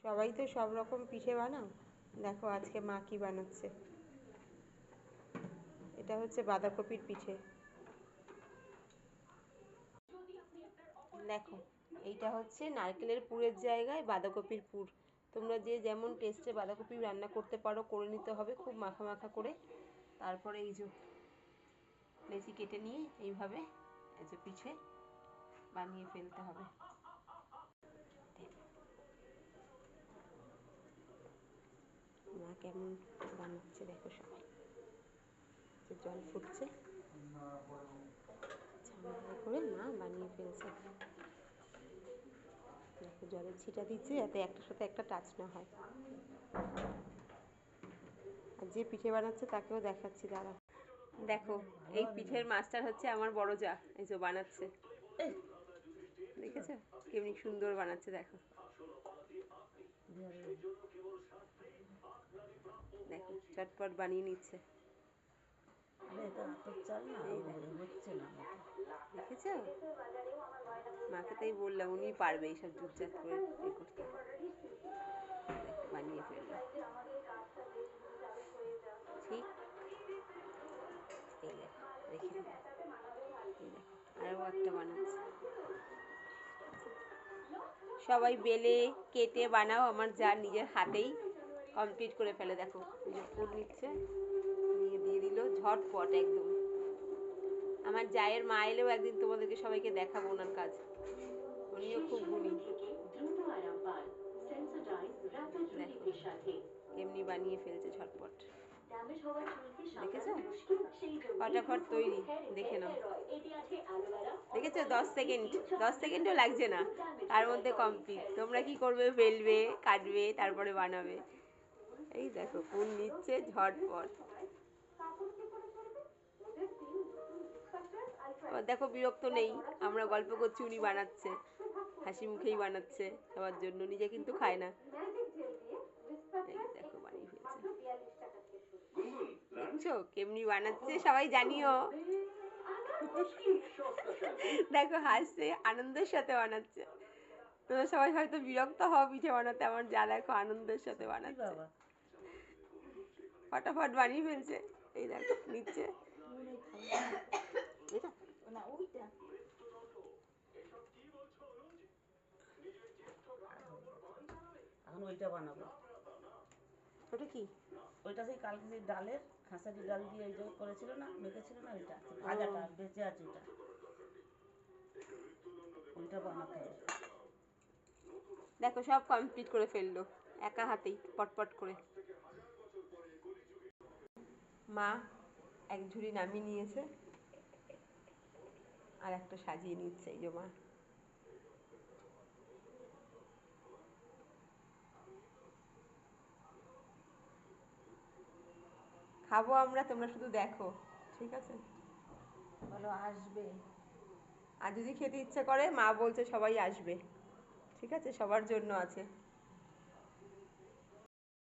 সবাই তো সব রকম পিঠে বানাও, দেখো আজকে মা কি বানাচ্ছে। এটা হচ্ছে বাঁধাকপির পিঠে। দেখো, এইটা হচ্ছে নারকেলের পুরের জায়গায় বাঁধাকপির পুর। তোমরা যে যেমন টেস্টে বাঁধাকপি রান্না করতে পারো করে নিতে হবে, খুব মাখা মাখা করে। তারপরে এই যে লেচি কেটে নিয়ে এইভাবে এই যে পিঠে বানিয়ে ফেলতে হবে। মা কেমন বানাচ্ছে দেখো সবাই, যে জল ফুটছে, ঝামেলা করে মা বানিয়ে ফেলছে। দেখো জলের ছিটা দিচ্ছে যাতে একটার সাথে একটা টাচ না হয়। আর যে পিঠে বানাচ্ছে তাকেও দেখাচ্ছি, দাঁড়া। দেখো, এই পিঠের মাস্টার হচ্ছে আমার বড় যা, এই যে বানাচ্ছে। দেখেছো কেমনি সুন্দর বানাচ্ছে, দেখো দেখো চটপট বানিয়ে নিচ্ছে। দেখেছো, মাকে তাই বললাম উনি পারবে এইসব জুটজাট করে এ করতে। দেখো বানিয়ে ফেললো ঠিক। এই দেখো রেখে দিল, এই দেখো আরও একটা বানাচ্ছে। সবাই বেলে কেটে বানাও, আমার যা নিজের হাতেই কমপ্লিট করে ফেলে। দেখো নিজে ফুল নিচ্ছে, নিয়ে দিয়ে দিল ঝটপট একদম। আমার জায়ের মা এলেও একদিন তোমাদেরকে সবাইকে দেখাবো ওনার কাজ, উনিও খুব গুণী। কেমনি বানিয়ে ফেলছে ঝটপট, দেখেছো ফটাফট তৈরি। দেখে নাও, দেখেছো 10 সেকেন্ড, 10 সেকেন্ডও লাগছে না, তার মধ্যে কমপ্লিট। তোমরা কি করবে, বেলবে, কাটবে, তারপরে বানাবে। এই দেখো ফুল নিচ্ছে ঝটপট। দেখো বিরক্ত নেই, আমরা গল্প করছি উনি বানাচ্ছে, হাসি মুখেই বানাচ্ছে সবার জন্য, নিজে কিন্তু খায় না। এই দেখো বানিয়ে ফেলছে, দেখছো কেমনি বানাচ্ছে, সবাই জানিও। দেখো হাসছে, আনন্দের সাথে বানাচ্ছে। তোমরা সবাই হয়তো বিরক্ত হও পিঠে বানাতে, আমার যা দেখো আনন্দের সাথে বানাচ্ছে, ফটাফট বানিয়ে ফেলছে। এই দেখো নিচ্ছে, এখন ওইটা বানাবো। ওটা কি? ওইটা সেই কালকে সেই ডালের খাসারি ডাল দিয়ে ওই যে করেছিল না, মেখেছিল না, ওইটা ভাজাটা বেঁচে আছে, ওইটা ওইটা বানাতে হবে। দেখো সব কমপ্লিট করে ফেললো একা হাতেই পটপট করে। মা এক ঝুড়ি নামিয়ে নিয়েছে, আর একটা সাজিয়ে নিচ্ছে এই যে মা। খাবো আমরা, তোমরা শুধু দেখো, ঠিক আছে? বলো আসবে। আর যদি খেতে ইচ্ছে করে, মা বলছে সবাই আসবে, ঠিক আছে, সবার জন্য আছে।